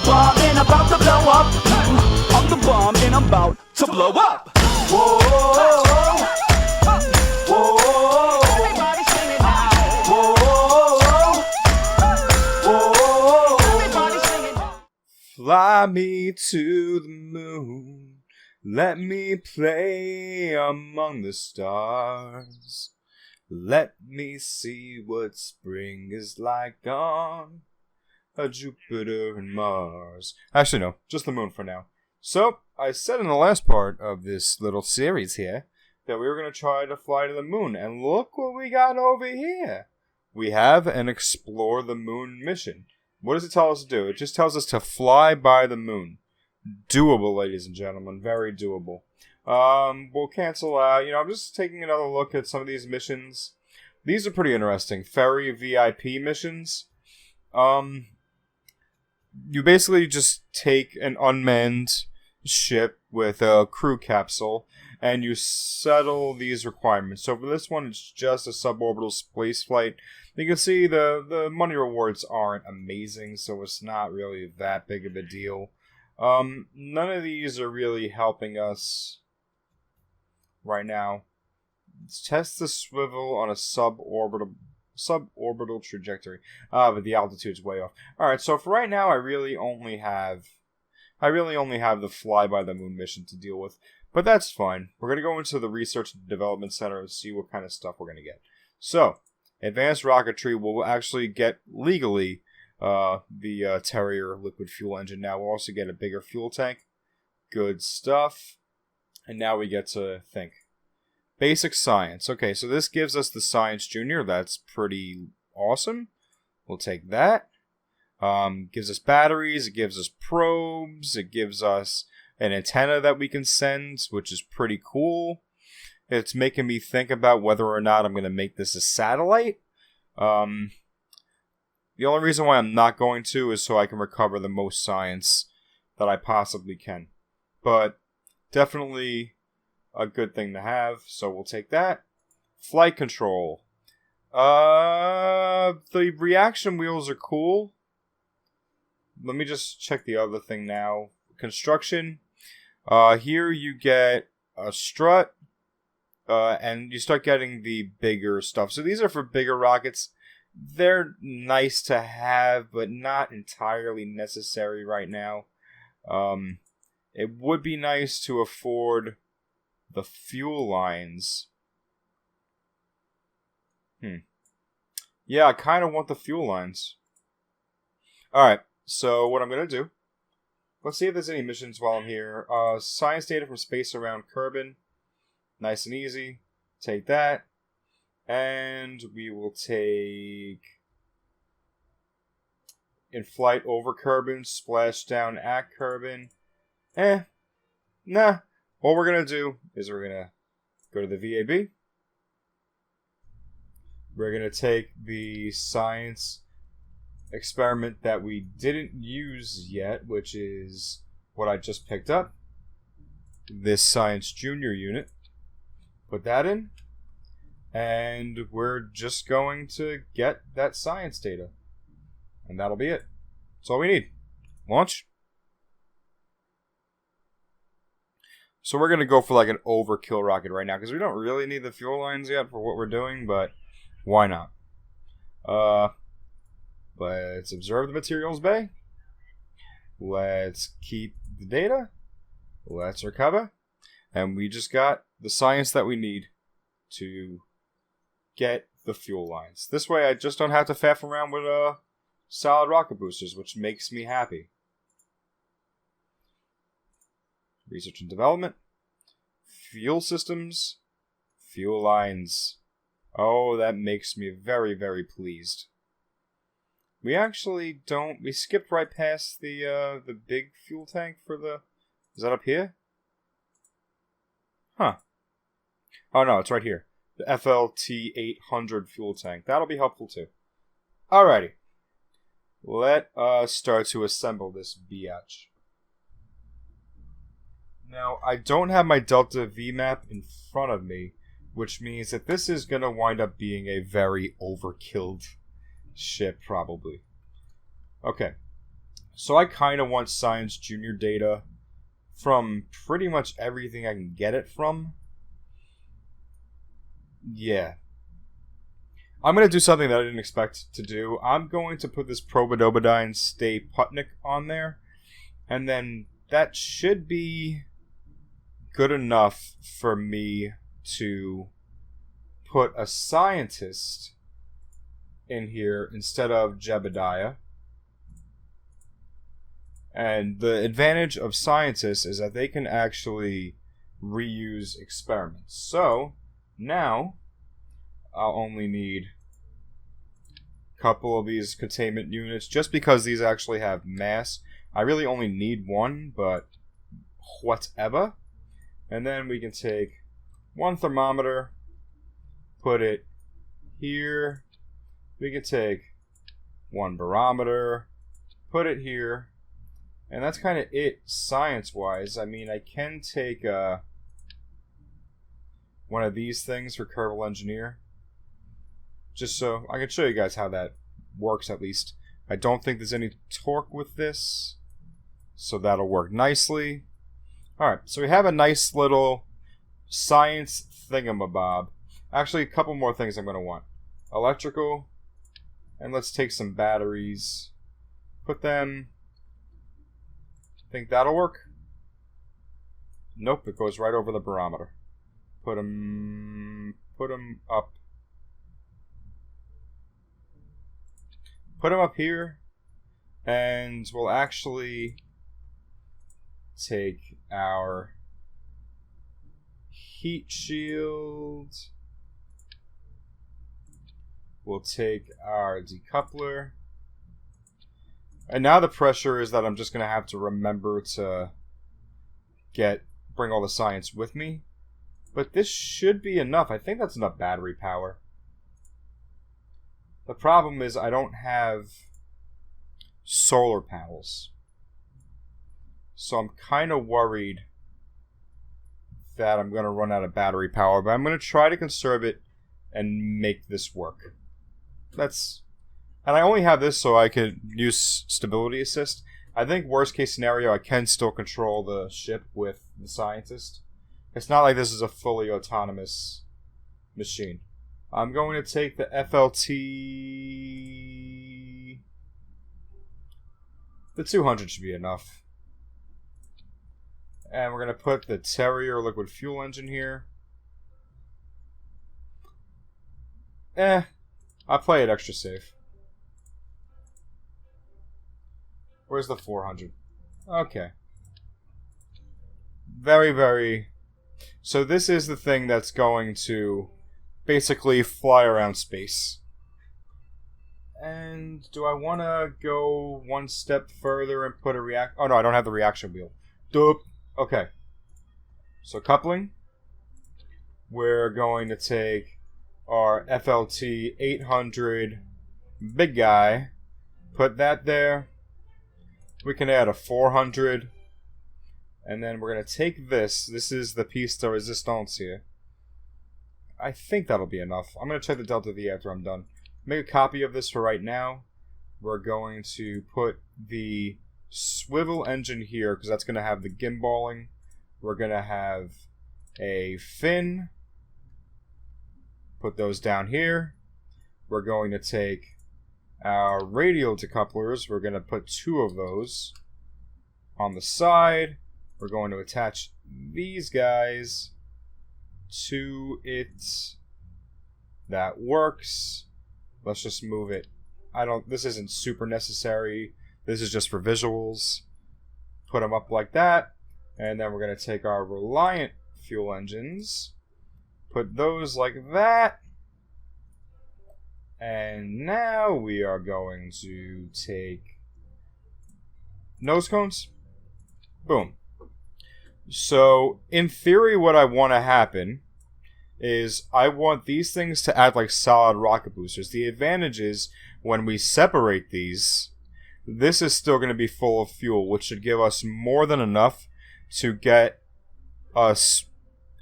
bomb and about to blow up. I'm the bomb and I'm about to blow up. Whoa, whoa, whoa. Everybody sing it now. Whoa, whoa. Everybody sing it now. Fly me to the moon, let me play among the stars. Let me see what spring is like on a Jupiter and Mars. Actually, no, just the moon for now. So, I said in the last part of this little series here that we were going to try to fly to the moon. And look what we got over here. We have an Explore the Moon mission. What does it tell us to do? It just tells us to fly by the moon. Doable, ladies and gentlemen. Very doable. We'll cancel out. I'm just taking another look at some of these missions. These are pretty interesting. Ferry VIP missions. You basically just take an unmanned ship with a crew capsule and you settle these requirements. So for this one, it's just a suborbital space flight. You can see the money rewards aren't amazing, so it's not really that big of a deal. None of these are really helping us right now. Let's test the swivel on a suborbital trajectory. But the altitude's way off. Alright, so for right now I really only have the fly by the moon mission to deal with. But that's fine. We're gonna go into the research and development center and see what kind of stuff we're gonna get. So, advanced rocketry will actually get legally the Terrier liquid fuel engine. Now we'll also get a bigger fuel tank. Good stuff. And now we get to think. Basic science. Okay, so this gives us the Science Junior. That's pretty awesome. We'll take that. Gives us batteries. It gives us probes. It gives us an antenna that we can send, which is pretty cool. It's making me think about whether or not I'm going to make this a satellite. The only reason why I'm not going to is so I can recover the most science that I possibly can. But definitely a good thing to have, so we'll take that. Flight control. The reaction wheels are cool. Let me just check the other thing now. Construction. Here you get a strut, and you start getting the bigger stuff. So these are for bigger rockets. They're nice to have, but not entirely necessary right now. It would be nice to afford the fuel lines. Yeah, I kind of want the fuel lines. Alright, so what I'm going to do, let's see if there's any missions while I'm here. Science data from space around Kerbin. Nice and easy. Take that. And we will take in flight over Kerbin, splashdown at Kerbin. Nah. What we're going to do is we're going to go to the VAB. We're going to take the science experiment that we didn't use yet, which is what I just picked up. This Science Junior unit. Put that in. And we're just going to get that science data. And that'll be it. That's all we need. Launch. So we're going to go for like an overkill rocket right now, because we don't really need the fuel lines yet for what we're doing, but why not? Let's observe the materials bay. Let's keep the data. Let's recover. And we just got the science that we need to get the fuel lines. This way I just don't have to faff around with solid rocket boosters, which makes me happy. Research and development. Fuel systems. Fuel lines. Oh, that makes me very, very pleased. We actually don't... We skipped right past the big fuel tank for the... Is that up here? Huh. Oh, no, it's right here. The FLT 800 fuel tank. That'll be helpful, too. Alrighty. Let us start to assemble this biatch. Now, I don't have my Delta V map in front of me, which means that this is going to wind up being a very overkilled ship, probably. Okay. So I kind of want Science Junior data from pretty much everything I can get it from. Yeah. I'm going to do something that I didn't expect to do. I'm going to put this Probodobodine Stay Putnik on there. And then that should be good enough for me to put a scientist in here instead of Jebediah. And the advantage of scientists is that they can actually reuse experiments. So, now, I'll only need a couple of these containment units, just because these actually have mass. I really only need one, but whatever. And then we can take one thermometer, put it here. We can take one barometer, put it here. And that's kind of it science-wise. I mean, I can take one of these things for Kerbal Engineer. Just so I can show you guys how that works at least. I don't think there's any torque with this, so that'll work nicely. Alright, so we have a nice little science thingamabob. Actually, a couple more things I'm going to want. Electrical, and let's take some batteries. Put them... Think that'll work? Nope, it goes right over the barometer. Put them up. Put them up here, and we'll actually take our heat shield. We'll take our decoupler. And now the pressure is that I'm just going to have to remember to bring all the science with me. But this should be enough. I think that's enough battery power. The problem is I don't have solar panels. So I'm kind of worried that I'm going to run out of battery power. But I'm going to try to conserve it and make this work. And I only have this so I could use stability assist. I think worst case scenario, I can still control the ship with the scientist. It's not like this is a fully autonomous machine. I'm going to take the FLT... The 200 should be enough. And we're going to put the Terrier liquid fuel engine here. I'll play it extra safe. Where's the 400? Okay. Very, very... So this is the thing that's going to basically fly around space. And do I want to go one step further and put a react... Oh no, I don't have the reaction wheel. Dope. Okay. So coupling. We're going to take our FLT 800 big guy. Put that there. We can add a 400. And then we're going to take this. This is the piece de resistance here. I think that'll be enough. I'm going to check the delta V after I'm done. Make a copy of this for right now. We're going to put the swivel engine here because that's going to have the gimballing. We're going to have a fin. Put those down here. We're going to take our radial decouplers. We're going to put 2 of those on the side. We're going to attach these guys to it. That works. Let's just move it. This isn't super necessary. This is just for visuals. Put them up like that. And then we're going to take our Reliant fuel engines. Put those like that. And now we are going to take nose cones. Boom. So, in theory, what I want to happen is I want these things to act like solid rocket boosters. The advantage is when we separate these, this is still going to be full of fuel, which should give us more than enough to get us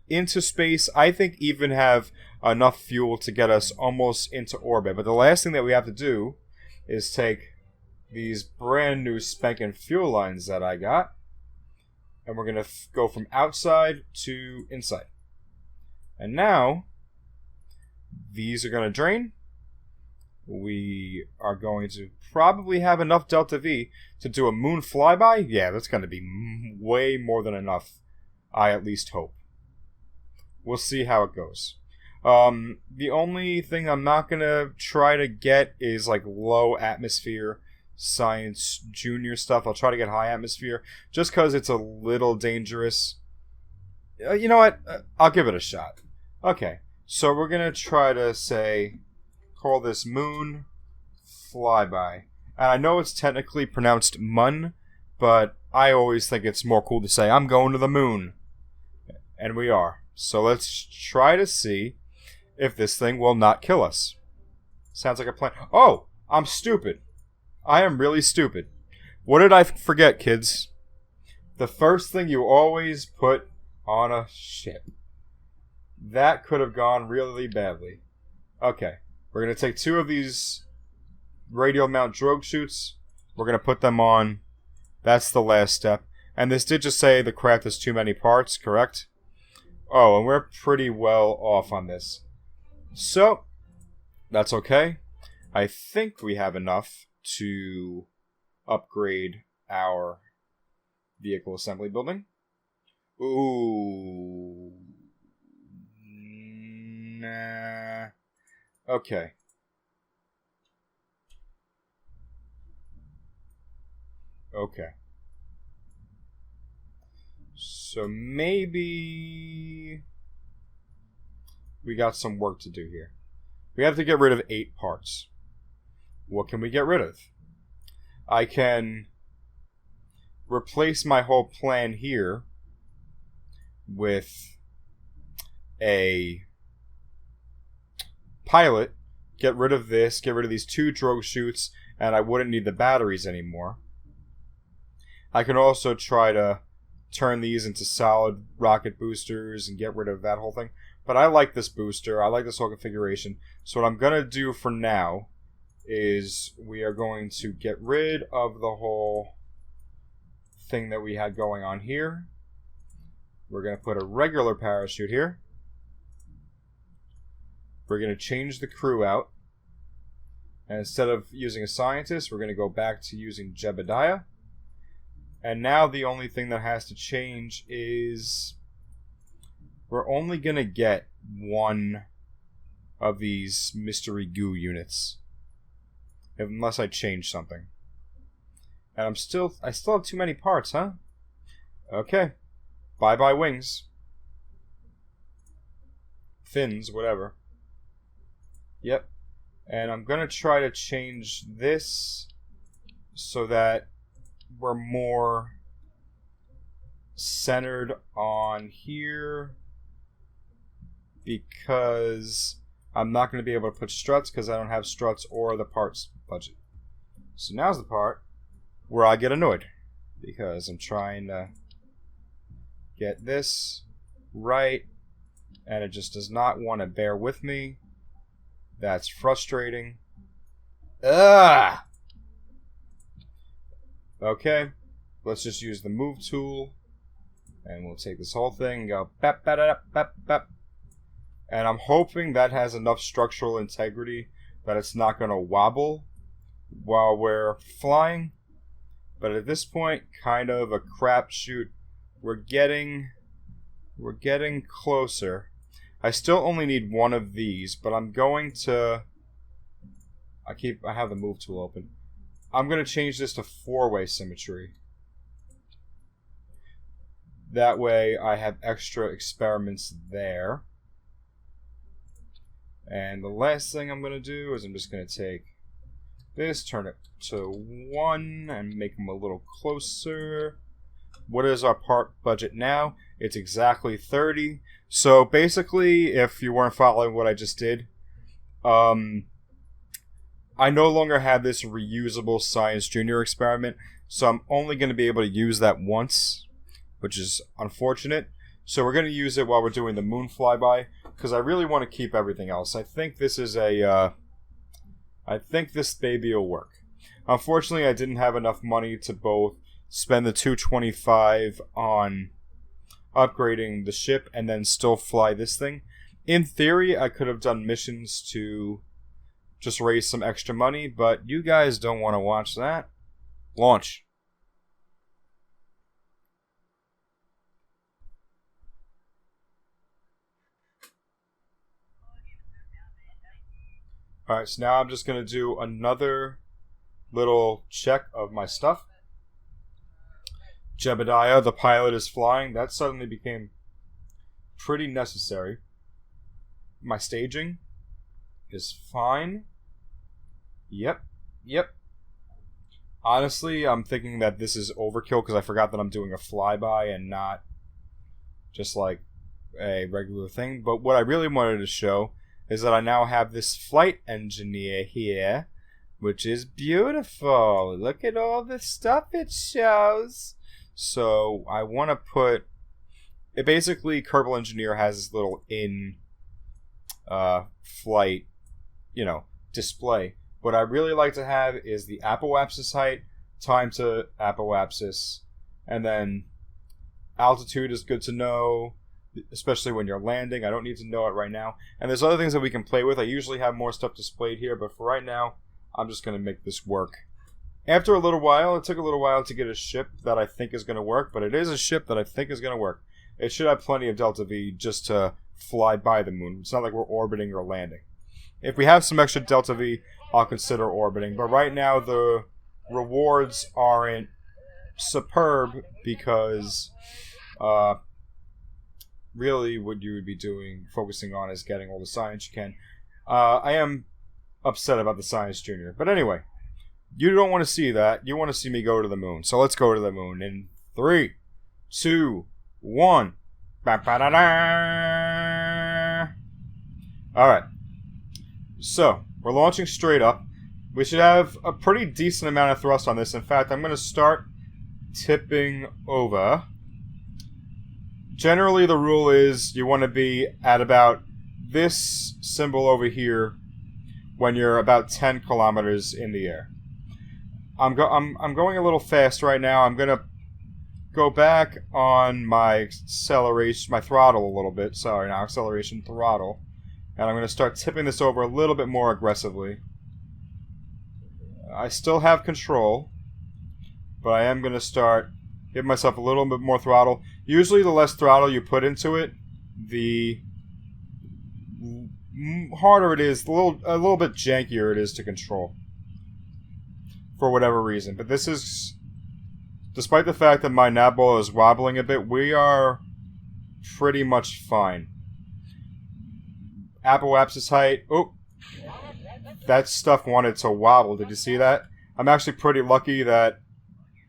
into space. I think even have enough fuel to get us almost into orbit. But the last thing that we have to do is take these brand new spanking fuel lines that I got. And we're going to go from outside to inside. And now, these are going to drain. We are going to probably have enough Delta V to do a moon flyby. Yeah, that's going to be way more than enough. I at least hope. We'll see how it goes. The only thing I'm not going to try to get is like low atmosphere science junior stuff. I'll try to get high atmosphere just because it's a little dangerous. You know what? I'll give it a shot. Okay, so we're going to try to call this moon flyby. And I know it's technically pronounced mun, but I always think it's more cool to say, I'm going to the moon. And we are. So let's try to see if this thing will not kill us. Sounds like a plan. Oh, I'm stupid. I am really stupid. What did I forget, kids? The first thing you always put on a ship. That could have gone really badly. Okay, we're going to take 2 of these radial mount drogue chutes. We're going to put them on. That's the last step. And this did just say the craft has too many parts, correct? Oh, and we're pretty well off on this. So, that's okay. I think we have enough to upgrade our vehicle assembly building. Ooh. Nah. Okay. Okay. So maybe we got some work to do here. We have to get rid of 8 parts. What can we get rid of? I can replace my whole plan here with a pilot, get rid of this, get rid of these 2 drogue chutes, and I wouldn't need the batteries anymore. I can also try to turn these into solid rocket boosters and get rid of that whole thing. But I like this booster. I like this whole configuration. So what I'm going to do for now is we are going to get rid of the whole thing that we had going on here. We're going to put a regular parachute here. We're going to change the crew out. And instead of using a scientist, we're going to go back to using Jebediah. And now the only thing that has to change is we're only going to get 1 of these mystery goo units. Unless I change something. And I still have too many parts, huh? Okay. Bye-bye wings. Fins, whatever. Yep. And I'm going to try to change this so that we're more centered on here, because I'm not going to be able to put struts because I don't have struts or the parts budget. So now's the part where I get annoyed because I'm trying to get this right and it just does not want to bear with me. That's frustrating. Ugh! Okay, let's just use the move tool and we'll take this whole thing and go bap, bap, bap, bap, bap. And I'm hoping that has enough structural integrity that it's not going to wobble while we're flying. But at this point, kind of a crapshoot. We're getting closer. I still only need 1 of these, but I'm going to... I have the move tool open. I'm going to change this to 4-way symmetry. That way I have extra experiments there. And the last thing I'm going to do is I'm just going to take this, turn it to 1, and make them a little closer. What is our part budget now? It's exactly 30. So basically, if you weren't following what I just did, I no longer have this reusable Science Junior experiment, so I'm only going to be able to use that once, which is unfortunate. So we're going to use it while we're doing the moon flyby, because I really want to keep everything else. I think this is I think this baby will work. Unfortunately, I didn't have enough money to both spend the 225 on upgrading the ship and then still fly this thing. In theory, I could have done missions to just raise some extra money, but you guys don't want to watch that. Launch. Alright, so now I'm just going to do another little check of my stuff. Jebediah, the pilot, is flying. That suddenly became pretty necessary. My staging is fine. Yep. Honestly, I'm thinking that this is overkill because I forgot that I'm doing a flyby and not just like a regular thing. But what I really wanted to show is that I now have this flight engineer here, which is beautiful. Look at all the stuff it shows. So I want to put it. Basically, Kerbal Engineer has this little flight, display. What I really like to have is the apoapsis height, time to apoapsis, and then altitude is good to know, especially when you're landing. I don't need to know it right now. And there's other things that we can play with. I usually have more stuff displayed here, but for right now, I'm just going to make this work. After a little while, it took a little while to get a ship that I think is going to work, but it is a ship that I think is going to work. It should have plenty of Delta V just to fly by the moon. It's not like we're orbiting or landing. If we have some extra Delta V, I'll consider orbiting. But right now, the rewards aren't superb because really what you would be focusing on is getting all the science you can. I am upset about the Science Junior. But anyway, you don't want to see that. You want to see me go to the moon. So let's go to the moon in 3, 2, 1. Alright. So, we're launching straight up. We should have a pretty decent amount of thrust on this. In fact, I'm going to start tipping over. Generally, the rule is you want to be at about this symbol over here when you're about 10 kilometers in the air. I'm going a little fast right now. I'm going to go back on my acceleration, my throttle a little bit. Sorry, now acceleration throttle. And I'm going to start tipping this over a little bit more aggressively. I still have control, but I am going to start giving myself a little bit more throttle. Usually the less throttle you put into it, the harder it is, a little bit jankier it is to control. For whatever reason. But this is, despite the fact that my navball is wobbling a bit, we are pretty much fine. Apoapsis height. Oh, that stuff wanted to wobble. Did you see that? I'm actually pretty lucky that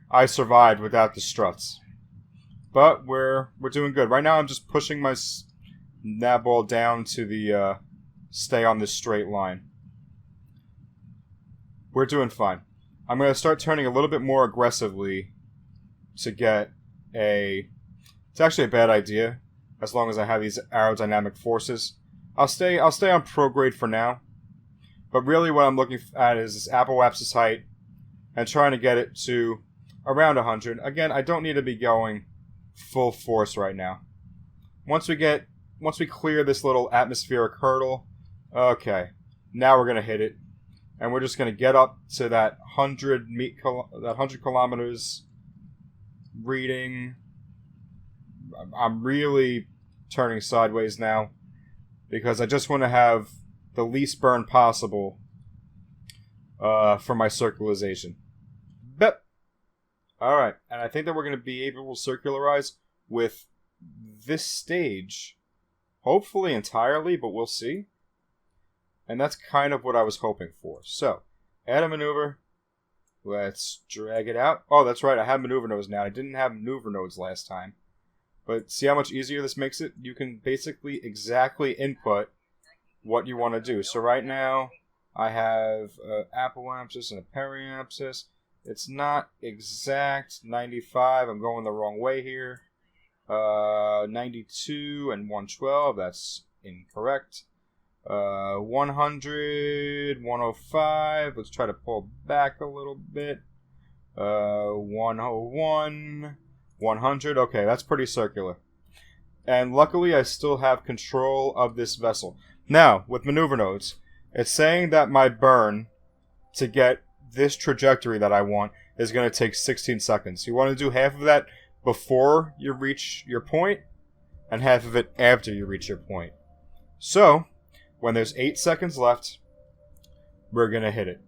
I survived without the struts. But we're doing good. Right now I'm just pushing my navball down to the stay on this straight line. We're doing fine. I'm going to start turning a little bit more aggressively to get a... It's actually a bad idea, as long as I have these aerodynamic forces. I'll stay on prograde for now. But really what I'm looking at is this apoapsis height and trying to get it to around 100. Again, I don't need to be going full force right now. Once we clear this little atmospheric hurdle, okay, now we're going to hit it. And we're just going to get up to that 100 kilometers reading. I'm really turning sideways now because I just want to have the least burn possible for my circularization. But, alright, and I think that we're going to be able to circularize with this stage. Hopefully entirely, but we'll see. And that's kind of what I was hoping for. So, add a maneuver. Let's drag it out. Oh, that's right, I have maneuver nodes now. I didn't have maneuver nodes last time. But see how much easier this makes it? You can basically exactly input what you want to do. So right now, I have an apoapsis and a periapsis. It's not exact 95. I'm going the wrong way here. 92 and 112. That's incorrect. 100, 105. Let's try to pull back a little bit. 101, 100. Okay, that's pretty circular. And luckily, I still have control of this vessel. Now, with maneuver nodes, it's saying that my burn to get this trajectory that I want is going to take 16 seconds. You want to do half of that before you reach your point, and half of it after you reach your point. So, when there's 8 seconds left, we're going to hit it.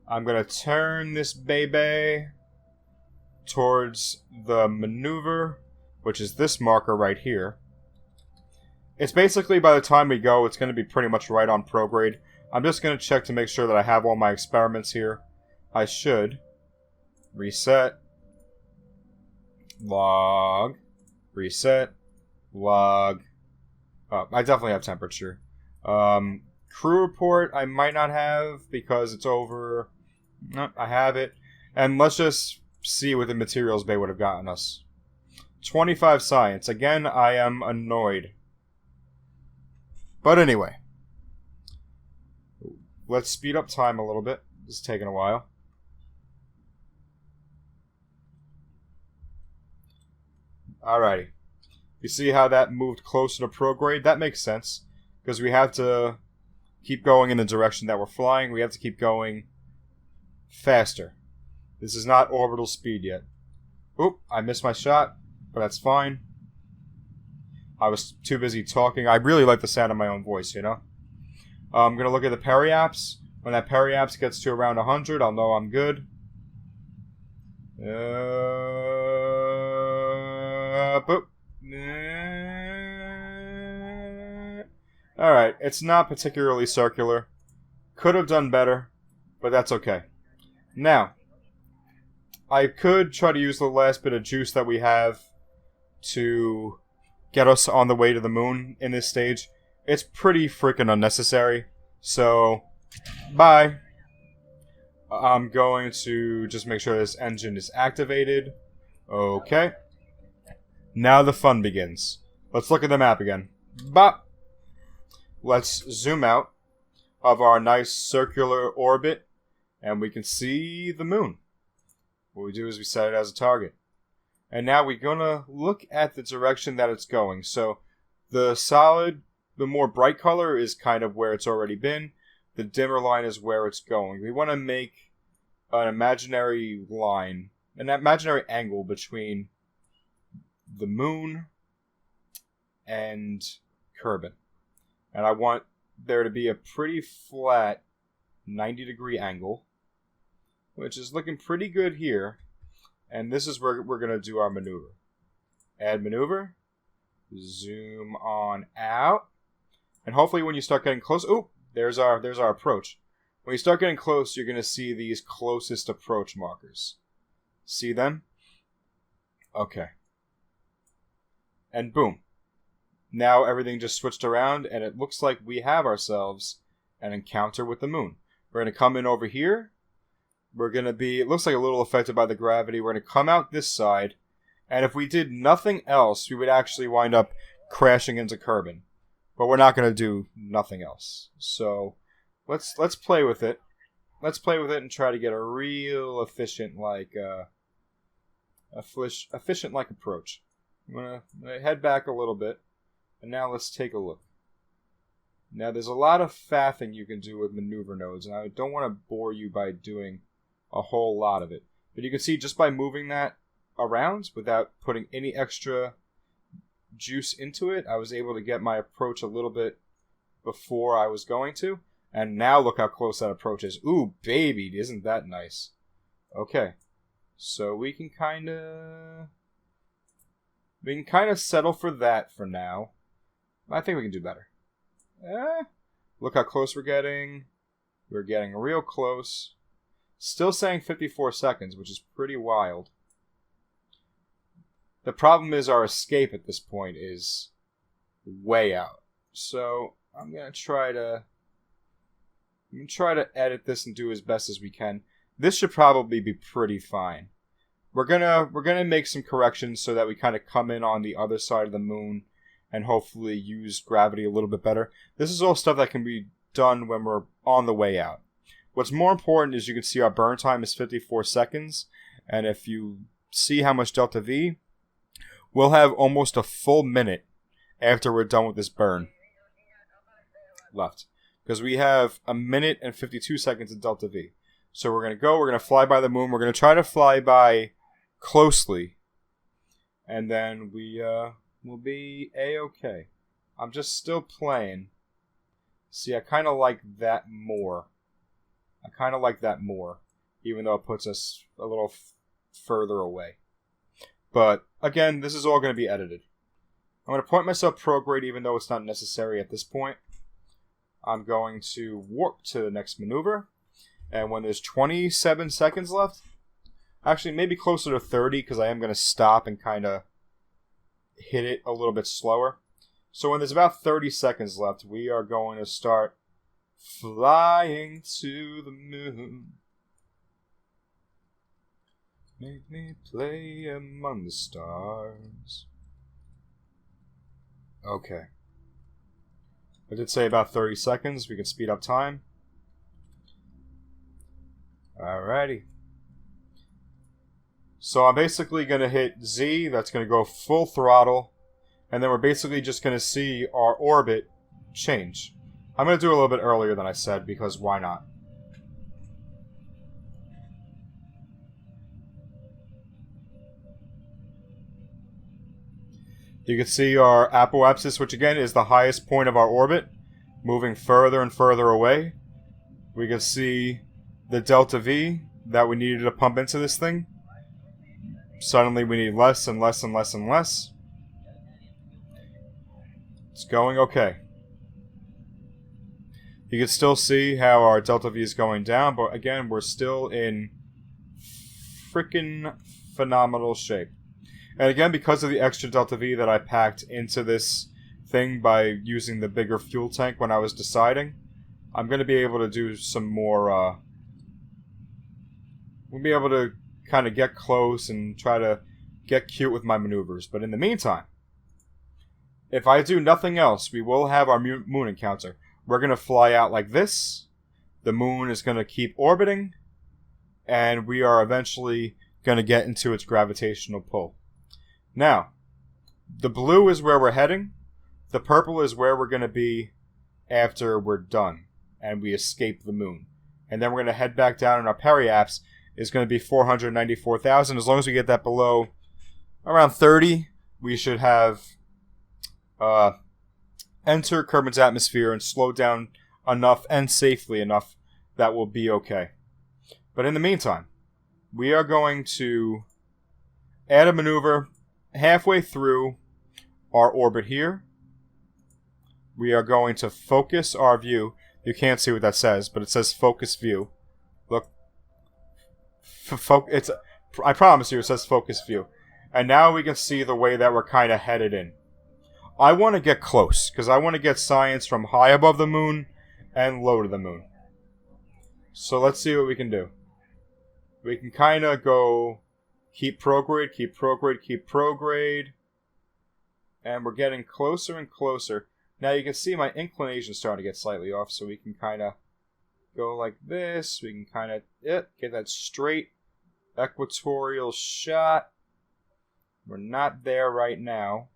I'm going to turn this baby towards the maneuver, which is this marker right here. It's basically, by the time we go, it's going to be pretty much right on prograde. I'm just going to check to make sure that I have all my experiments here. I should. Reset. Log. Reset. Log. Oh, I definitely have temperature. Crew report I might not have because it's over. No, I have it. And let's just see what the materials bay would have gotten us. 25 science. Again, I am annoyed. But anyway. Let's speed up time a little bit. This is taking a while. Alrighty. You see how that moved closer to prograde? That makes sense. Because we have to keep going in the direction that we're flying. We have to keep going faster. This is not orbital speed yet. Oop, I missed my shot. But that's fine. I was too busy talking. I really like the sound of my own voice, you know? I'm going to look at the periapse. When that periapse gets to around 100, I'll know I'm good. Boop. Alright, it's not particularly circular. Could have done better, but that's okay. Now, I could try to use the last bit of juice that we have to get us on the way to the moon in this stage. It's pretty freaking unnecessary. So, bye. I'm going to just make sure this engine is activated. Okay. Now the fun begins. Let's look at the map again. Bop. Let's zoom out of our nice circular orbit, and we can see the moon. What we do is we set it as a target. And now we're going to look at the direction that it's going. So the solid, the more bright color is kind of where it's already been. The dimmer line is where it's going. We want to make an imaginary line, an imaginary angle between the moon and Kerbin. And I want there to be a pretty flat 90-degree angle, which is looking pretty good here. And this is where we're going to do our maneuver. Add maneuver. Zoom on out. And hopefully when you start getting close... Oh, there's our approach. When you start getting close, you're going to see these closest approach markers. See them? Okay. And boom. Now everything just switched around, and it looks like we have ourselves an encounter with the moon. We're going to come in over here. We're going to be, it looks like a little affected by the gravity. We're going to come out this side. And if we did nothing else, we would actually wind up crashing into Kerbin. But we're not going to do nothing else. So let's play with it. Let's play with it and try to get a real efficient like approach. I'm going to head back a little bit. And now let's take a look. Now there's a lot of faffing you can do with maneuver nodes. And I don't want to bore you by doing a whole lot of it. But you can see just by moving that around without putting any extra juice into it, I was able to get my approach a little bit before I was going to. And now look how close that approach is. Ooh, baby, isn't that nice? Okay. So we can kind of settle for that for now. I think we can do better. Look how close we're getting. We're getting real close. Still saying 54 seconds, which is pretty wild. The problem is our escape at this point is way out. So I'm gonna try to edit this and do as best as we can. This should probably be pretty fine. We're gonna make some corrections so that we kind of come in on the other side of the moon, and hopefully use gravity a little bit better. This is all stuff that can be done when we're on the way out. What's more important is you can see our burn time is 54 seconds, and if you see how much delta V, we'll have almost a full minute after we're done with this burn left. Because we have a minute and 52 seconds of delta V. So we're going to fly by the moon, we're going to try to fly by closely, and then we'll be A-okay. I'm just still playing. See, I kind of like that more. Even though it puts us a little further away. But, again, this is all going to be edited. I'm going to point myself prograde even though it's not necessary at this point. I'm going to warp to the next maneuver. And when there's 27 seconds left, actually maybe closer to 30 because I am going to stop and kind of hit it a little bit slower. So when there's about 30 seconds left, we are going to start flying to the moon. Make me play among the stars. Okay. I did say about 30 seconds. We can speed up time. Alrighty. So I'm basically going to hit Z. That's going to go full throttle. And then we're basically just going to see our orbit change. I'm going to do it a little bit earlier than I said because why not? You can see our apoapsis, which again is the highest point of our orbit, moving further and further away. We can see the delta V that we needed to pump into this thing. Suddenly we need less and less and less and less. It's going okay. You can still see how our delta V is going down, but again, we're still in freaking phenomenal shape. And again, because of the extra delta V that I packed into this thing by using the bigger fuel tank when I was deciding, I'm going to be able to do some more, we'll be able to kind of get close and try to get cute with my maneuvers. But in the meantime, if I do nothing else, we will have our moon encounter. We're going to fly out like this. The moon is going to keep orbiting. And we are eventually going to get into its gravitational pull. Now, the blue is where we're heading. The purple is where we're going to be after we're done. And we escape the moon. And then we're going to head back down, and our periaps is going to be 494,000. As long as we get that below around 30, we should have enter Kerbin's atmosphere and slow down enough and safely enough that we'll be okay. But in the meantime, we are going to add a maneuver halfway through our orbit here. We are going to focus our view. You can't see what that says, but it says focus view. Look. I promise you it says focus view. And now we can see the way that we're kind of headed in. I want to get close, because I want to get science from high above the moon and low to the moon. So let's see what we can do. We can kind of go keep prograde, keep prograde, keep prograde. And we're getting closer and closer. Now you can see my inclination starting to get slightly off, so we can kind of go like this. We can kind of get that straight equatorial shot. We're not there right now.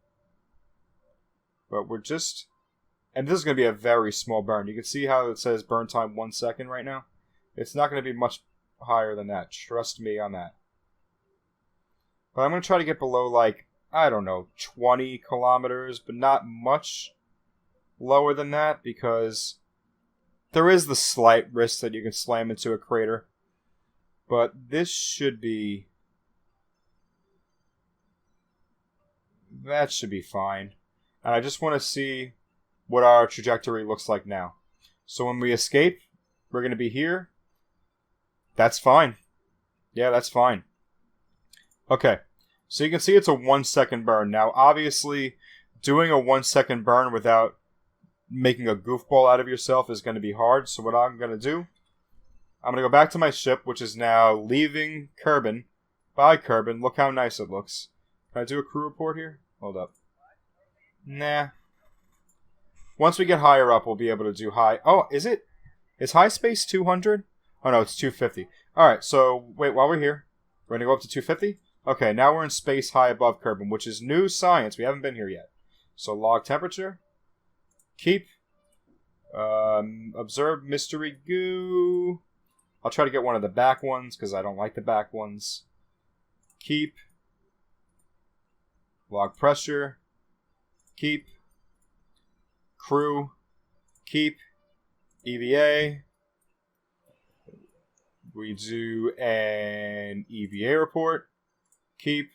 But we're just... And this is going to be a very small burn. You can see how it says burn time 1 second right now. It's not going to be much higher than that. Trust me on that. But I'm going to try to get below, like, I don't know, 20 kilometers. But not much lower than that. Because there is the slight risk that you can slam into a crater. But this should be... That should be fine. And I just want to see what our trajectory looks like now. So when we escape, we're going to be here. That's fine. Yeah, that's fine. Okay. So you can see it's a 1 second burn. Now, obviously, doing a 1 second burn without making a goofball out of yourself is going to be hard. So what I'm going to do, I'm going to go back to my ship, which is now leaving Kerbin. Bye, Kerbin. Look how nice it looks. Can I do a crew report here? Hold up. Nah. Once we get higher up, we'll be able to do high... Oh, is it? Is high space 200? Oh, no, it's 250. Alright, so, wait, while we're here, we're going to go up to 250? Okay, now we're in space high above Kerbin, which is new science. We haven't been here yet. So, log temperature. Keep. Observe mystery goo. I'll try to get one of the back ones, because I don't like the back ones. Keep. Log pressure. Keep. Crew. Keep. EVA. We do an EVA report. Keep.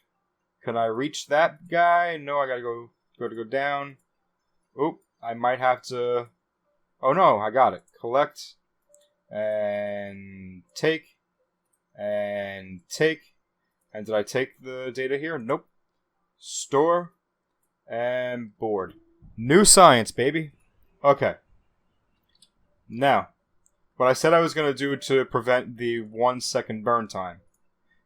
Can I reach that guy? No, I gotta go down. Oop, I might have to... Oh no, I got it. Collect. And take. And take. And did I take the data here? Nope. Store. And board. New science, baby. Okay. Now, what I said I was going to do to prevent the 1 second burn time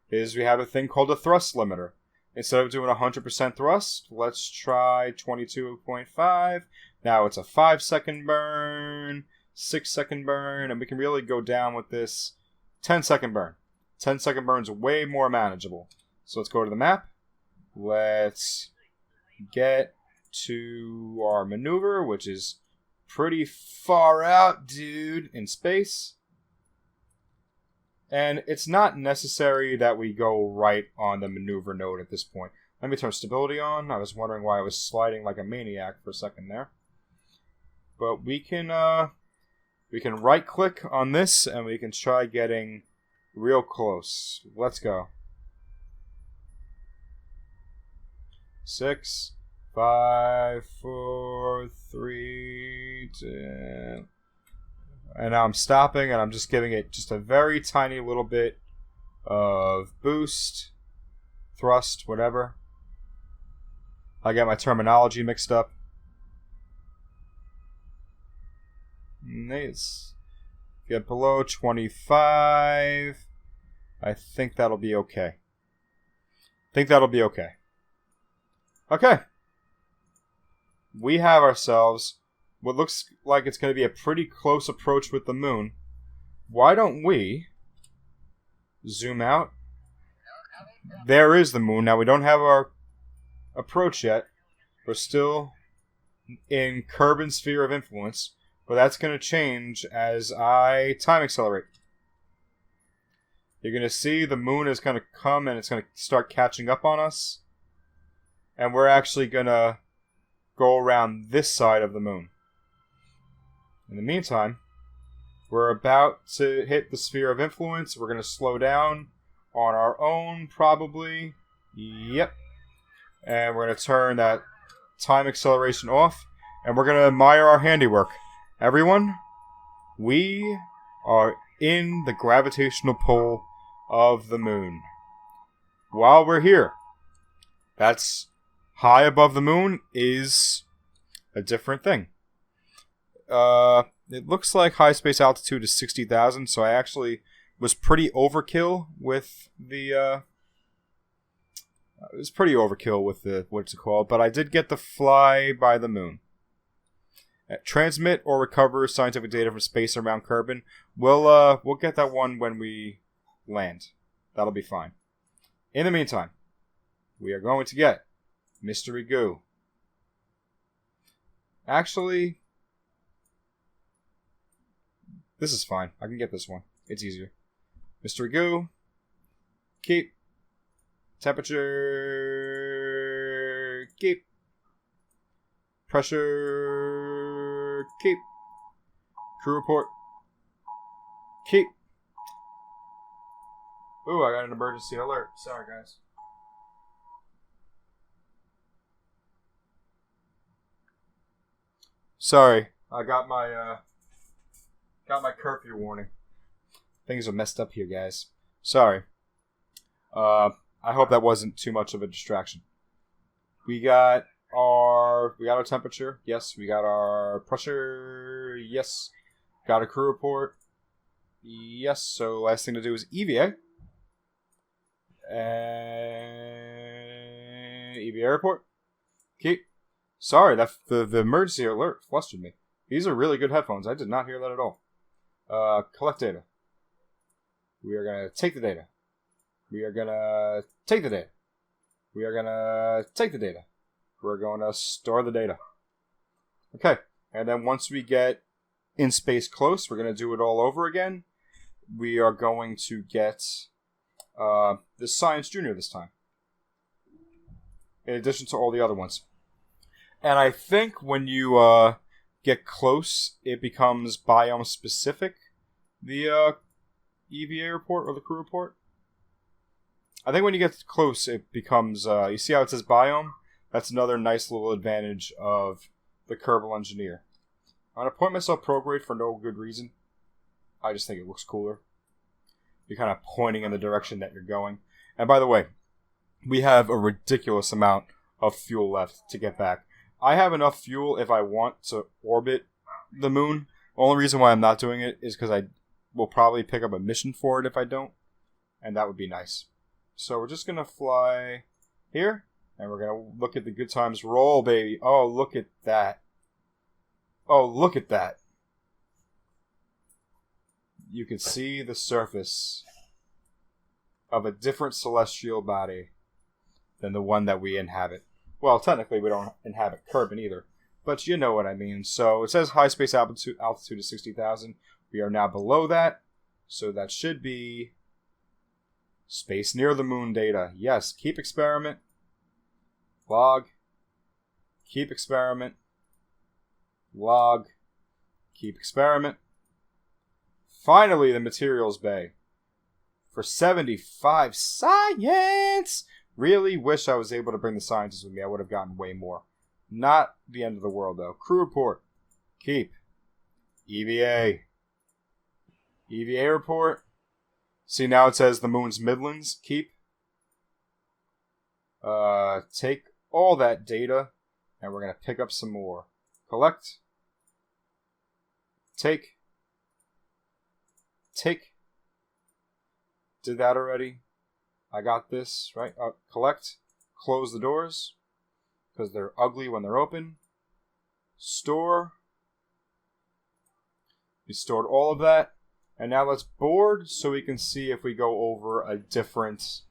is we have a thing called a thrust limiter. Instead of doing 100% thrust, let's try 22.5. Now it's a 5 second burn, 6 second burn, and we can really go down with this 10 second burn. 10 second burns are way more manageable. So let's go to the map. Let's get to our maneuver, which is pretty far out, dude, in space. And it's not necessary that we go right on the maneuver node at this point. Let me turn stability on. I was wondering why I was sliding like a maniac for a second there. But we can right click on this and we can try getting real close. Let's go. 6, 5, 4, 3, 2... And now I'm stopping and I'm just giving it just a very tiny little bit of boost, thrust, whatever. I got my terminology mixed up. Nice. Get below 25. I think that'll be okay. Okay. We have ourselves what looks like it's going to be a pretty close approach with the moon. Why don't we zoom out? There is the moon. Now, we don't have our approach yet. We're still in Kerbin's sphere of influence. But that's going to change as I time accelerate. You're going to see the moon is going to come and it's going to start catching up on us. And we're actually going to go around this side of the moon. In the meantime, we're about to hit the sphere of influence. We're going to slow down on our own, probably. Yep. And we're going to turn that time acceleration off. And we're going to admire our handiwork. Everyone, we are in the gravitational pull of the moon. While we're here, that's high above the moon is a different thing. It looks like high space altitude is 60,000, so I actually was pretty overkill with the, it was pretty overkill with the, what's it called, but I did get to fly by the moon. Transmit or recover scientific data from space around Kerbin. We'll get that one when we land. That'll be fine. In the meantime, we are going to get Mystery Goo. Actually, this is fine. I can get this one. It's easier. Mystery Goo. Keep. Temperature. Keep. Pressure. Keep. Crew report. Keep. Ooh, I got an emergency alert. Sorry, guys. Sorry, I got my curfew warning. Things are messed up here, guys. Sorry. I hope that wasn't too much of a distraction. We got our temperature. Yes. We got our pressure. Yes. Got a crew report. Yes. So last thing to do is EVA. And EVA report. Keep. Sorry, the emergency alert flustered me. These are really good headphones. I did not hear that at all. Collect data. We are going to take the data. We are going to take the data. We are going to take the data. We're going to store the data. Okay. And then once we get in space close, we're going to do it all over again. We are going to get the Science Junior this time. In addition to all the other ones. And I think when you get close, it becomes biome specific. The EVA report or the crew report. I think when you get close, it becomes... you see how it says biome? That's another nice little advantage of the Kerbal Engineer. I'm going to point myself prograde for no good reason. I just think it looks cooler. You're kind of pointing in the direction that you're going. And by the way, we have a ridiculous amount of fuel left to get back. I have enough fuel if I want to orbit the moon. The only reason why I'm not doing it is because I will probably pick up a mission for it if I don't. And that would be nice. So we're just going to fly here. And we're going to look at the good times roll, baby. Oh, look at that. Oh, look at that. You can see the surface of a different celestial body than the one that we inhabit. Well, technically we don't inhabit Kerbin either, but you know what I mean. So it says high space altitude is 60,000. We are now below that, so that should be space near the moon data. Yes, keep experiment. Log. Keep experiment. Log. Keep experiment. Finally, the materials bay. For 75 science! Really wish I was able to bring the scientists with me. I would have gotten way more. Not the end of the world, though. Crew report. Keep. EVA. EVA report. See, now it says the moon's Midlands. Keep. Take all that data, and we're going to pick up some more. Collect. Take. Take. Did that already. I got this, right? Collect. Close the doors, because they're ugly when they're open. Store. We stored all of that. And now let's board so we can see if we go over a different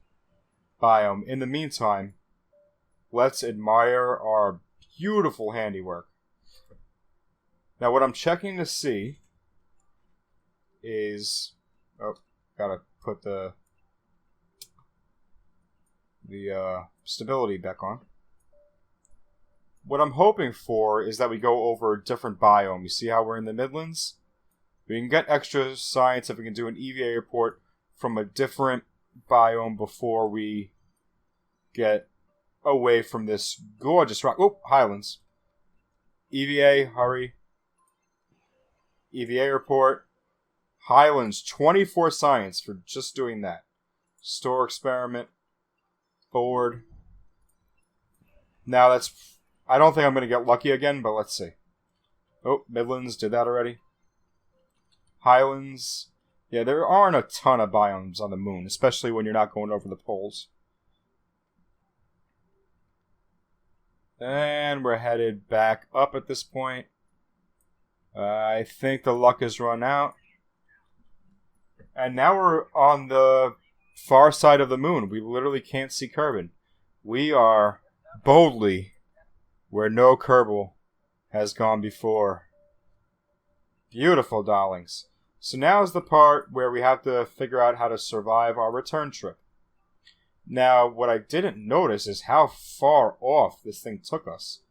biome. In the meantime, let's admire our beautiful handiwork. Now what I'm checking to see is... Oh, gotta put the stability back on. What I'm hoping for is that we go over a different biome. You see how we're in the Midlands? We can get extra science if we can do an EVA report from a different biome before we get away from this gorgeous rock. Oh, Highlands. EVA, hurry. EVA report. Highlands, 24 science for just doing that. Store experiment. Forward. Now that's... I don't think I'm going to get lucky again, but let's see. Oh, Midlands, did that already. Highlands. Yeah, there aren't a ton of biomes on the moon, especially when you're not going over the poles. And we're headed back up at this point. I think the luck has run out. And now we're on the far side of the moon. We literally can't see Kerbin. We are boldly where no Kerbal has gone before. Beautiful, darlings. So now is the part where we have to figure out how to survive our return trip. Now, what I didn't notice is how far off this thing took us.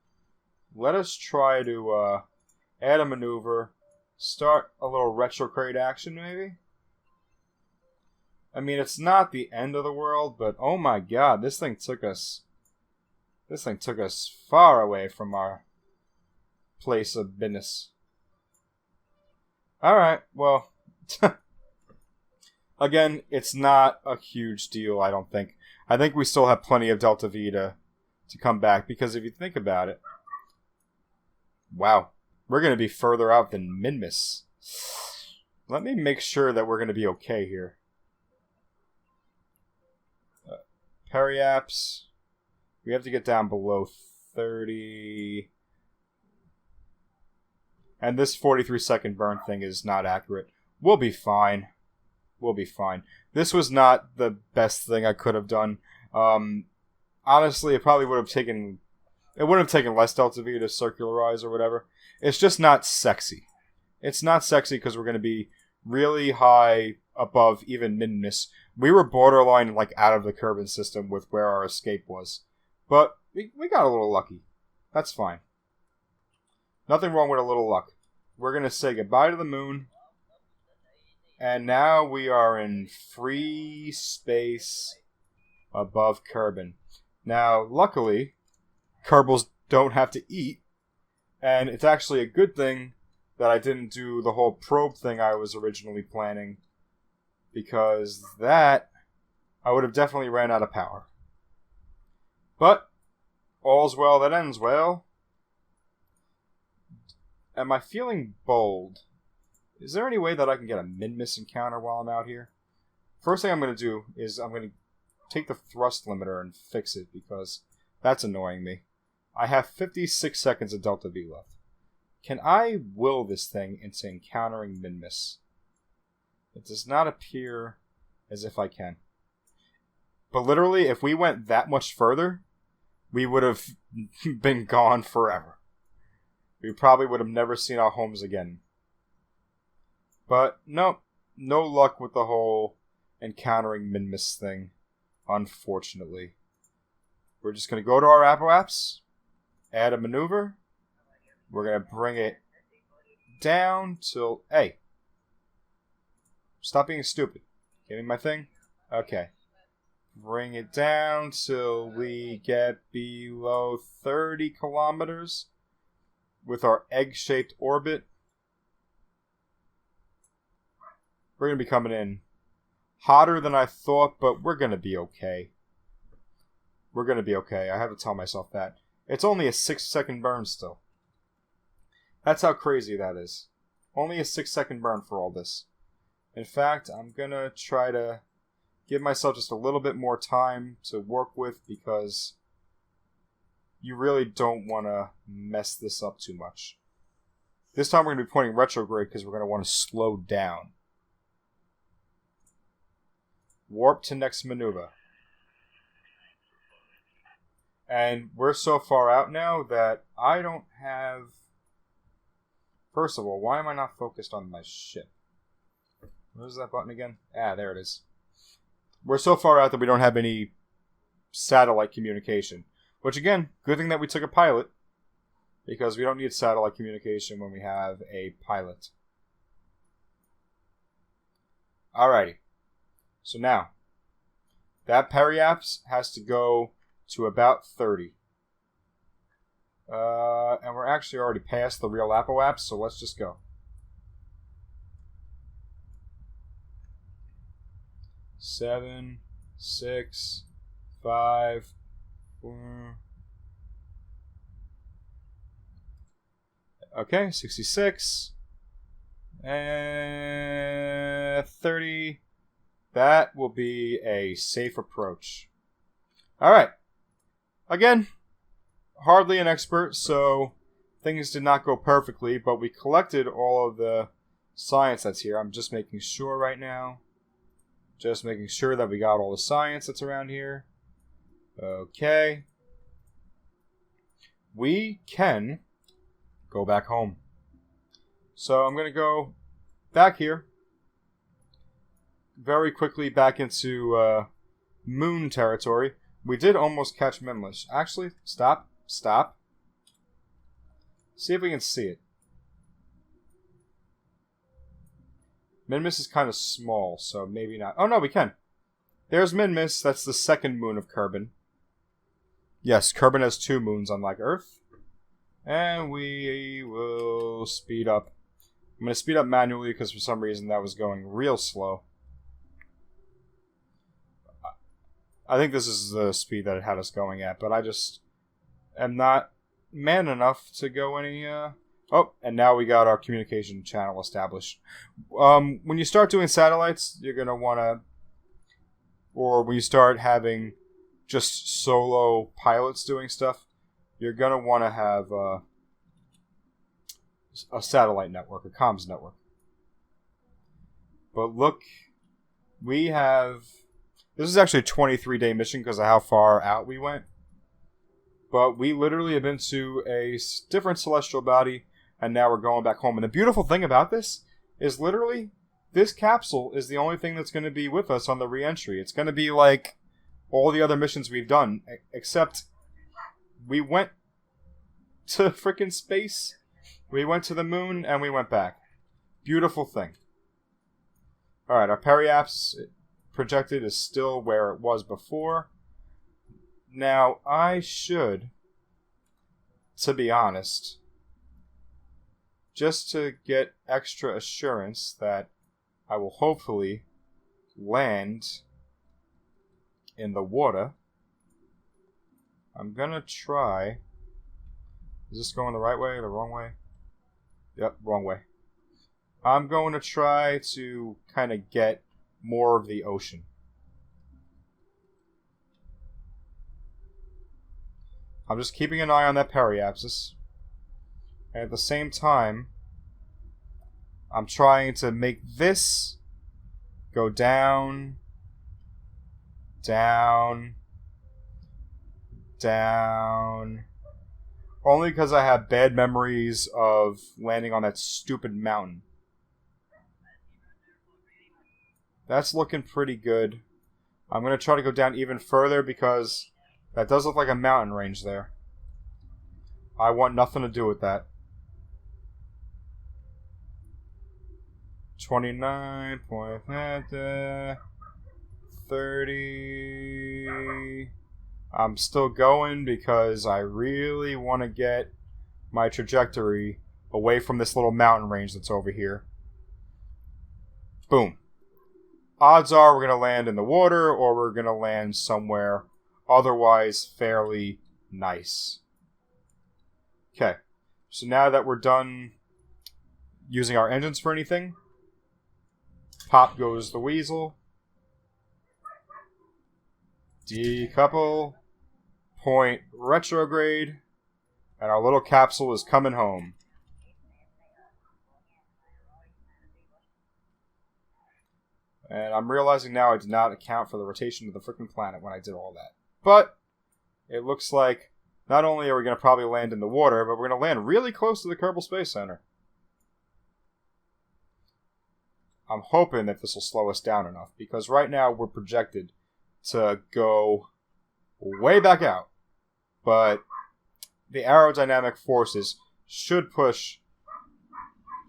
Let us try to add a maneuver, start a little retrograde action maybe? I mean, it's not the end of the world, but oh my god, this thing took us far away from our place of business. Alright, well, again, it's not a huge deal, I don't think. I think we still have plenty of Delta V to come back, because if you think about it, wow, we're going to be further out than Minmus. Let me make sure that we're going to be okay here. Periaps, we have to get down below 30. And this 43-second burn thing is not accurate. We'll be fine. We'll be fine. This was not the best thing I could have done. Honestly, it probably would have taken... It wouldn't have taken less Delta V to circularize or whatever. It's just not sexy. It's not sexy because we're going to be really high above even minness. We were borderline like out of the Kerbin system with where our escape was. But we got a little lucky. That's fine. Nothing wrong with a little luck. We're going to say goodbye to the moon. And now we are in free space above Kerbin. Now, luckily, Kerbals don't have to eat. And it's actually a good thing that I didn't do the whole probe thing I was originally planning. Because that, I would have definitely ran out of power. But, all's well that ends well. Am I feeling bold? Is there any way that I can get a min-miss encounter while I'm out here? First thing I'm going to do is I'm going to take the thrust limiter and fix it because that's annoying me. I have 56 seconds of Delta V left. Can I will this thing into encountering min-miss? It does not appear as if I can. But literally, if we went that much further, we would have been gone forever. We probably would have never seen our homes again. But no luck with the whole encountering min-miss thing, unfortunately. We're just going to go to our Apple apps, add a maneuver. We're going to bring it down till... Hey! Stop being stupid. Give me my thing? Okay. Bring it down till we get below 30 kilometers with our egg-shaped orbit. We're going to be coming in hotter than I thought, but we're going to be okay. We're going to be okay. I have to tell myself that. It's only a 6-second burn still. That's how crazy that is. Only a 6-second burn for all this. In fact, I'm going to try to give myself just a little bit more time to work with because you really don't want to mess this up too much. This time we're going to be pointing retrograde because we're going to want to slow down. Warp to next maneuver. And we're so far out now that I don't have... First of all, why am I not focused on my ship? Where's that button again? Ah, there it is. We're so far out that we don't have any satellite communication. Which again, good thing that we took a pilot. Because we don't need satellite communication when we have a pilot. Alrighty. So now, that periapse has to go to about 30. And we're actually already past the real Apple apps, so let's just go. 7, 6, 5, 4. Okay, 66. And 30. That will be a safe approach. Alright. Again, hardly an expert, so things did not go perfectly, but we collected all of the science that's here. I'm just making sure right now. Just making sure that we got all the science that's around here. Okay. We can go back home. So I'm going to go back here. Very quickly back into moon territory. We did almost catch Memlish. Actually, stop. See if we can see it. Minmus is kind of small, so maybe not. Oh no, we can. There's Minmus. That's the second moon of Kerbin. Yes, Kerbin has 2 moons, unlike Earth. And we will speed up. I'm going to speed up manually because for some reason that was going real slow. I think this is the speed that it had us going at, but I just am not man enough to go any... Oh, and now we got our communication channel established. When you start doing satellites, you're going to want to... Or when you start having just solo pilots doing stuff, you're going to want to have a satellite network, a comms network. But look, we have... This is actually a 23-day mission because of how far out we went. But we literally have been to a different celestial body, and now we're going back home. And the beautiful thing about this is literally, this capsule is the only thing that's going to be with us on the reentry. It's going to be like all the other missions we've done, except we went to freaking space, we went to the moon, and we went back. Beautiful thing. Alright, our periapsis projected is still where it was before. Now, I should, to be honest, just to get extra assurance that I will hopefully land in the water, I'm gonna try... Is this going the right way or the wrong way? Yep, wrong way. I'm going to try to kind of get more of the ocean. I'm just keeping an eye on that periapsis. And at the same time, I'm trying to make this go down, down, down. Only because I have bad memories of landing on that stupid mountain. That's looking pretty good. I'm going to try to go down even further because that does look like a mountain range there. I want nothing to do with that. 29 point 30. I'm still going because I really want to get my trajectory away from this little mountain range that's over here. Boom. Odds are we're going to land in the water or we're going to land somewhere otherwise fairly nice. Okay. So now that we're done using our engines for anything, pop goes the weasel. Decouple. Point retrograde. And our little capsule is coming home. And I'm realizing now I did not account for the rotation of the freaking planet when I did all that. But it looks like not only are we going to probably land in the water, but we're going to land really close to the Kerbal Space Center. I'm hoping that this will slow us down enough, because right now we're projected to go way back out. But the aerodynamic forces should push...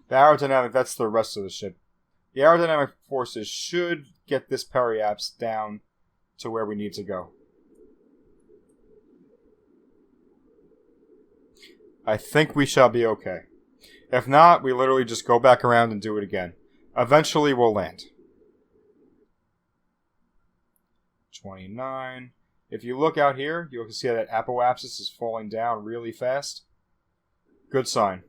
The aerodynamic, that's the rest of the ship. The aerodynamic forces should get this periapsis down to where we need to go. I think we shall be okay. If not, we literally just go back around and do it again. Eventually we'll land. 29. If you look out here, you can see that apoapsis is falling down really fast. Good sign.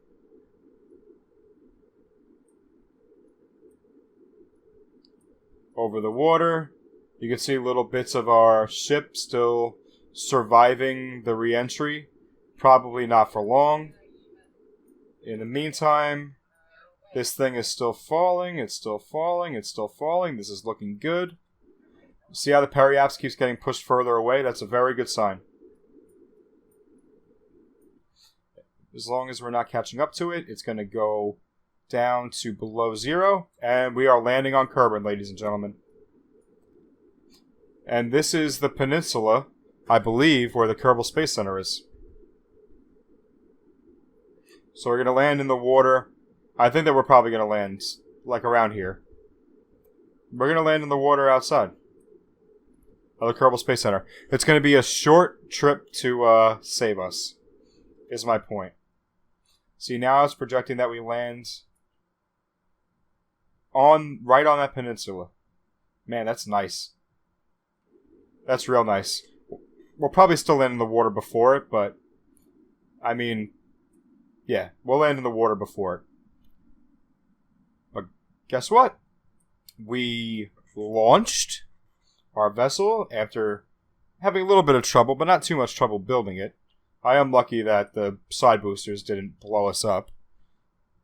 Over the water, you can see little bits of our ship still surviving the reentry. Probably not for long. In the meantime, this thing is still falling, it's still falling, it's still falling. This is looking good. See how the periapsis keeps getting pushed further away? That's a very good sign. As long as we're not catching up to it, it's going to go down to below 0. And we are landing on Kerbin, ladies and gentlemen. And this is the peninsula, I believe, where the Kerbal Space Center is. So we're going to land in the water. I think that we're probably going to land, like, around here. We're going to land in the water outside of the Kerbal Space Center. It's going to be a short trip to save us, is my point. See, now it's projecting that we land right on that peninsula. Man, that's nice. That's real nice. We'll probably still land in the water before it, but I mean, yeah, we'll land in the water before it. But guess what? We launched our vessel after having a little bit of trouble, but not too much trouble building it. I am lucky that the side boosters didn't blow us up.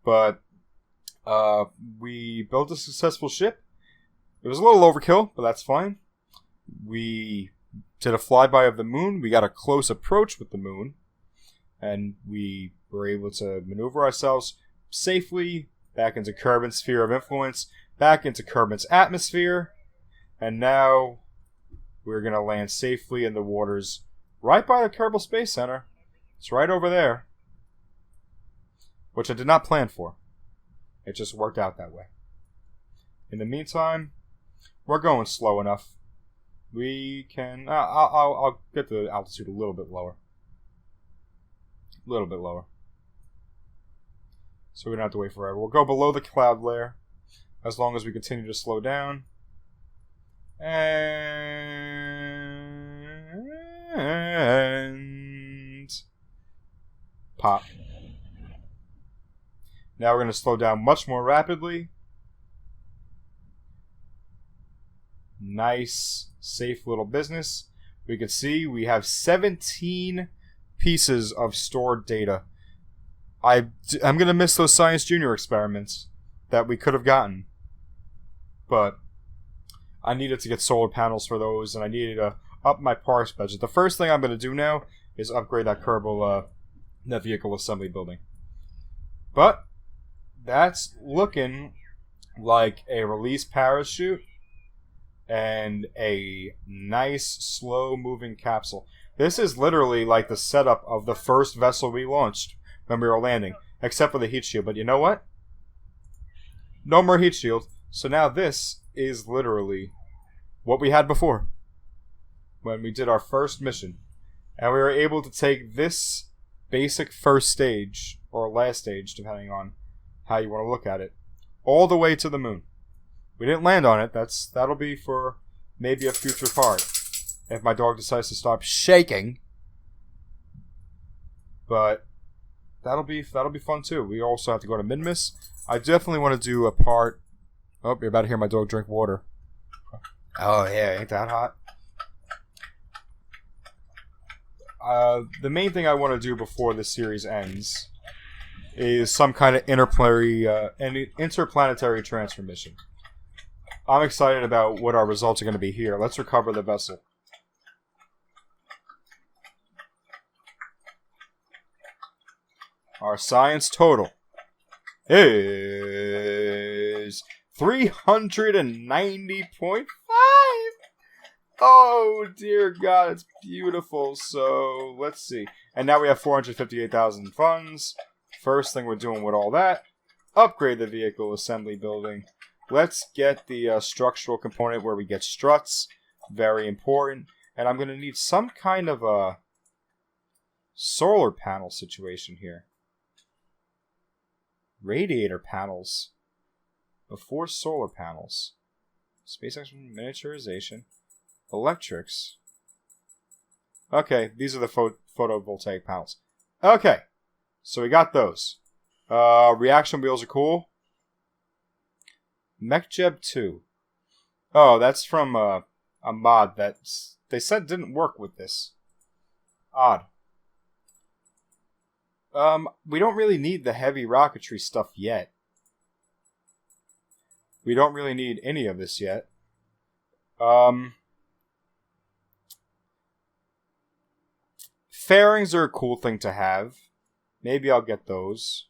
But we built a successful ship. It was a little overkill, but that's fine. We did a flyby of the moon. We got a close approach with the moon. And we were able to maneuver ourselves safely back into Kerbin's sphere of influence, back into Kerbin's atmosphere. And now we're going to land safely in the waters right by the Kerbal Space Center. It's right over there. Which I did not plan for. It just worked out that way. In the meantime, we're going slow enough. We can... I'll get the altitude a little bit lower. A little bit lower. So we don't have to wait forever. We'll go below the cloud layer. As long as we continue to slow down. And... pop. Now we're going to slow down much more rapidly. Nice, safe little business. We can see we have 17 pieces of stored data. I'm going to miss those Science Junior experiments that we could have gotten. But I needed to get solar panels for those, and I needed to up my parts budget. The first thing I'm going to do now is upgrade that Kerbal, that vehicle assembly building. But that's looking like a release parachute and a nice slow moving capsule. This is literally like the setup of the first vessel we launched when we were landing, except for the heat shield. But you know what? No more heat shield. So now this is literally what we had before when we did our first mission. And we were able to take this basic first stage, or last stage, depending on how you want to look at it, all the way to the moon. We didn't land on it. That'll be for maybe a future part, if my dog decides to stop shaking. But that'll be fun too. We also have to go to Minmus. I definitely want to do a part. Oh, you're about to hear my dog drink water. Oh yeah, ain't that hot? The main thing I want to do before the series ends is some kind of interplanetary transfer mission. I'm excited about what our results are going to be here. Let's recover the vessel. Our science total is 390.5. Oh, dear God, it's beautiful. So, let's see. And now we have 458,000 funds. First thing we're doing with all that, upgrade the vehicle assembly building. Let's get the structural component where we get struts. Very important. And I'm going to need some kind of a solar panel situation here. Radiator panels before solar panels. Space exploration, miniaturization. Electrics. Okay, these are the photovoltaic panels. Okay, so we got those. Reaction wheels are cool. MechJeb 2. Oh, that's from a mod that they said didn't work with this. Odd. We don't really need the heavy rocketry stuff yet. We don't really need any of this yet. Fairings are a cool thing to have. Maybe I'll get those.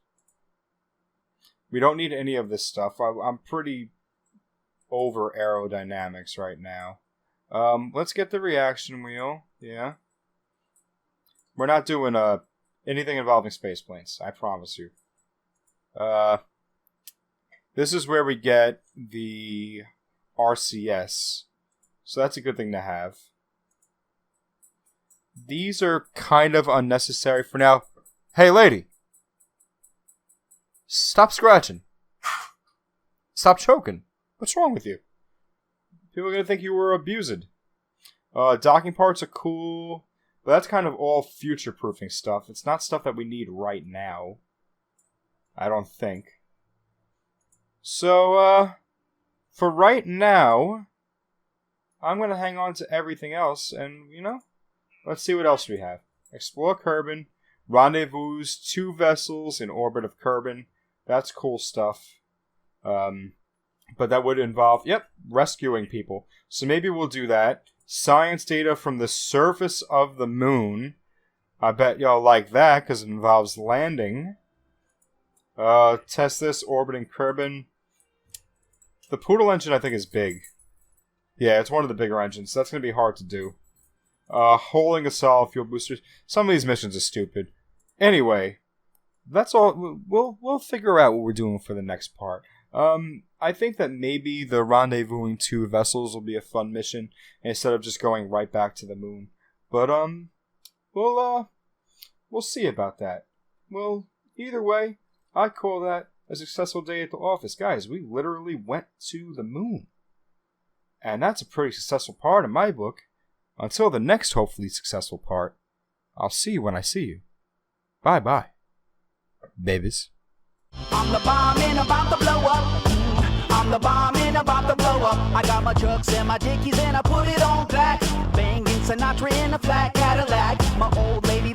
We don't need any of this stuff. I'm pretty over aerodynamics right now. Let's get the reaction wheel. Yeah. We're not doing anything involving space planes, I promise you. This is where we get the RCS. So that's a good thing to have. These are kind of unnecessary for now. Hey, lady. Stop scratching. Stop choking. What's wrong with you? People are going to think you were abused. Docking parts are cool. But that's kind of all future-proofing stuff. It's not stuff that we need right now. I don't think. So, for right now, I'm going to hang on to everything else. And, let's see what else we have. Explore Kerbin. Rendezvous 2 vessels in orbit of Kerbin. That's cool stuff. But that would involve, rescuing people. So maybe we'll do that. Science data from the surface of the moon. I bet y'all like that because it involves landing. Test this, orbiting Kerbin. The Poodle engine, I think, is big. Yeah, it's one of the bigger engines. So that's going to be hard to do. Holding a solid fuel boosters. Some of these missions are stupid. Anyway, that's all. We'll figure out what we're doing for the next part. I think that maybe the rendezvousing 2 vessels will be a fun mission instead of just going right back to the moon. But we'll see about that. Well, either way, I call that a successful day at the office. Guys, we literally went to the moon. And that's a pretty successful part in my book. Until the next hopefully successful part, I'll see you when I see you. Bye-bye, babies. I'm the bomb and about to blow up. I'm the bomb and about to blow up. I got my trucks and my dickies and I put it on black. Banging Sinatra in a flat Cadillac. My old lady